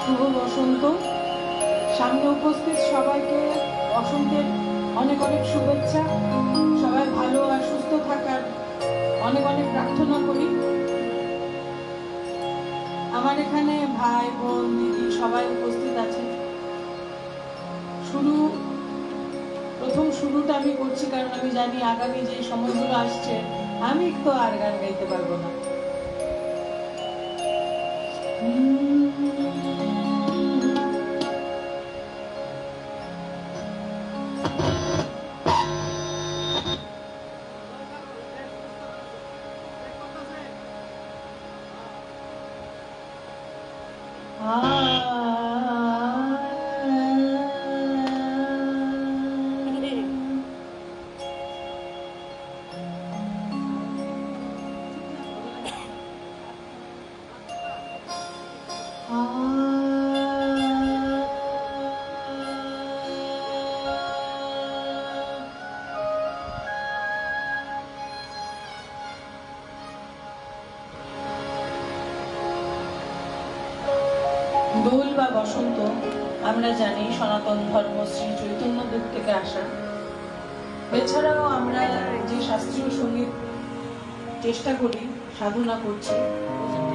শুভ বসন্ত। সামনে উপস্থিত সবাইকে বসন্তের অনেক অনেক শুভেচ্ছা। সবাই ভালো আর সুস্থ থাকার অনেক অনেক প্রার্থনা করি। আমার এখানে ভাই বোন দিদি সবাই উপস্থিত আছে। প্রথম শুরুটা আমি করছি কারণ আমি জানি আগামী যে সময়গুলো আসছে আমি তো আর গান গাইতে পারবো না। দোল বা বসন্ত আমরা জানি সনাতন ধর্ম শ্রী চৈতন্যদেব থেকে আসা। এছাড়াও আমরা যে শাস্ত্রীয় সঙ্গীত চেষ্টা করি, সাধনা করছি,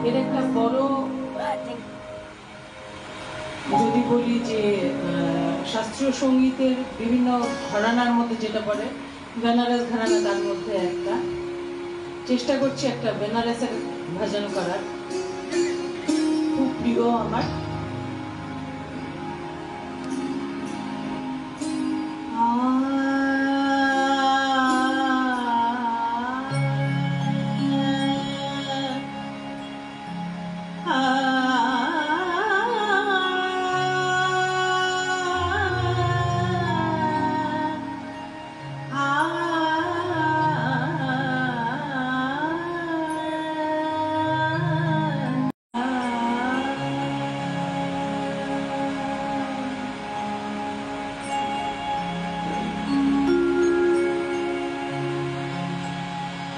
এর একটা বড় যদি বলি যে শাস্ত্রীয় সঙ্গীতের বিভিন্ন ঘরানার মধ্যে যেটা পড়ে বেনারস ঘরানা, তার মধ্যে একটা চেষ্টা করছি একটা বেনারসের ভজন করার। খুব প্রিয় আমার।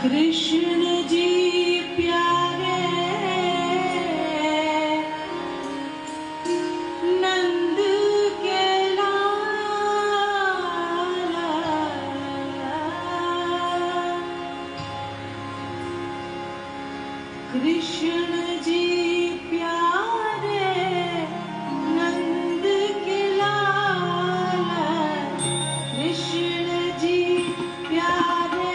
कृष्ण जी प्यारे नंद के लाला, कृष्ण जी प्यारे नंद के लाला, कृष्ण जी प्यारे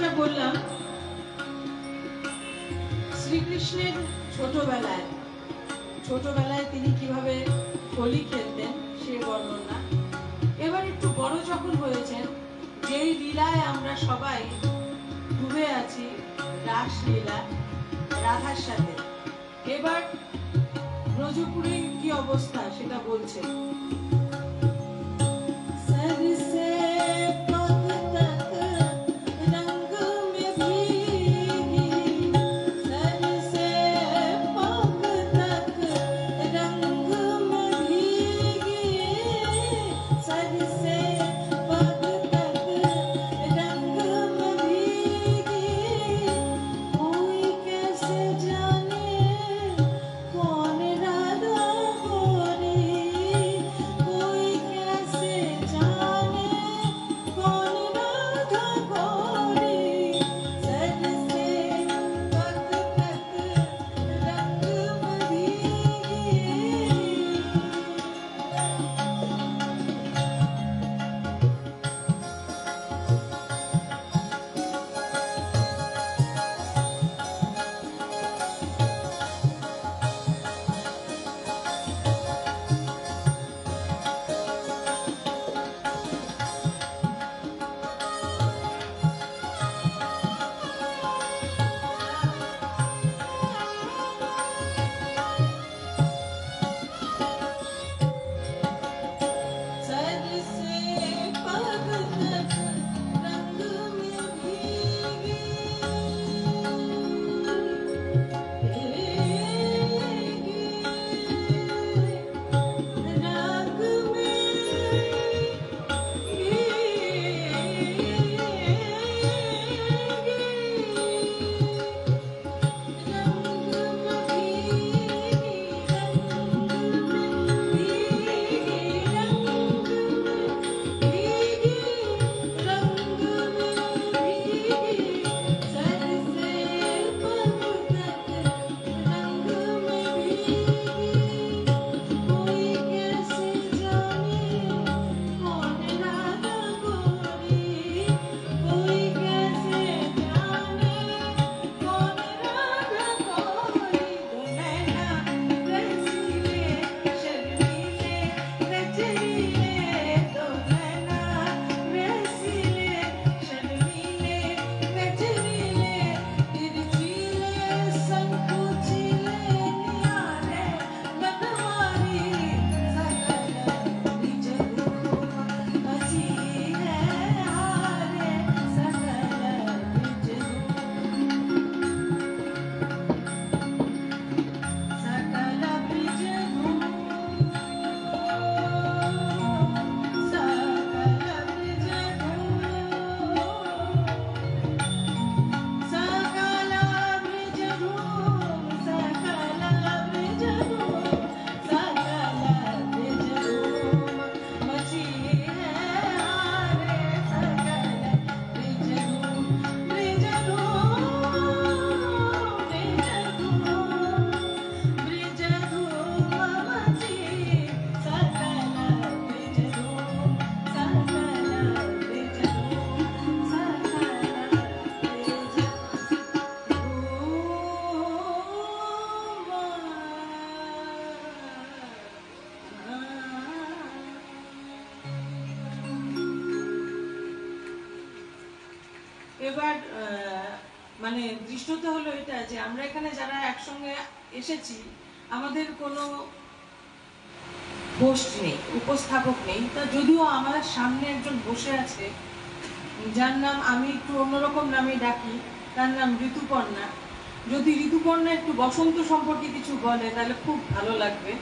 যেটা বললাম শ্রীকৃষ্ণের ছোটবেলায় তিনি কিভাবে হোলি খেলতেন সে বর্ণনা। এবার একটু বড় যখন হয়েছেন, যেই লীলায় আমরা সবাই ডুবে আছি, রাসলীলা রাধার সাথে, এবার ব্রজপুরীর কি অবস্থা সেটা বলছে। এবার মানে দৃশ্যটা হলো এটা যে আমরা এখানে যারা একসঙ্গে এসেছি, আমাদের কোনো হোস্ট নেই, উপস্থাপক নেই। তা যদিও আমার সামনে একজন বসে আছে যার নাম আমি একটু অন্যরকম নামে ডাকি, তার নাম ঋতুপর্ণা। যদি ঋতুপর্ণা একটু বসন্ত সম্পর্কে কিছু বলে তাহলে খুব ভালো লাগবে।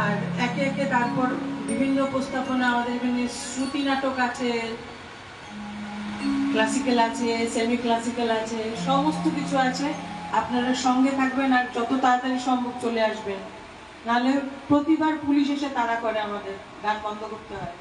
আর একে একে তারপর বিভিন্ন উপস্থাপনা, আমাদের এখানে শ্রুতি নাটক আছে, ক্লাসিক্যাল আছে, সেমি ক্লাসিক্যাল আছে, সমস্ত কিছু আছে। আপনারা সঙ্গে থাকবেন আর যত তাড়াতাড়ি সম্ভব চলে আসবেন, নাহলে প্রতিবার পুলিশ এসে তাড়া করে, আমাদের গান বন্ধ করতে হয়।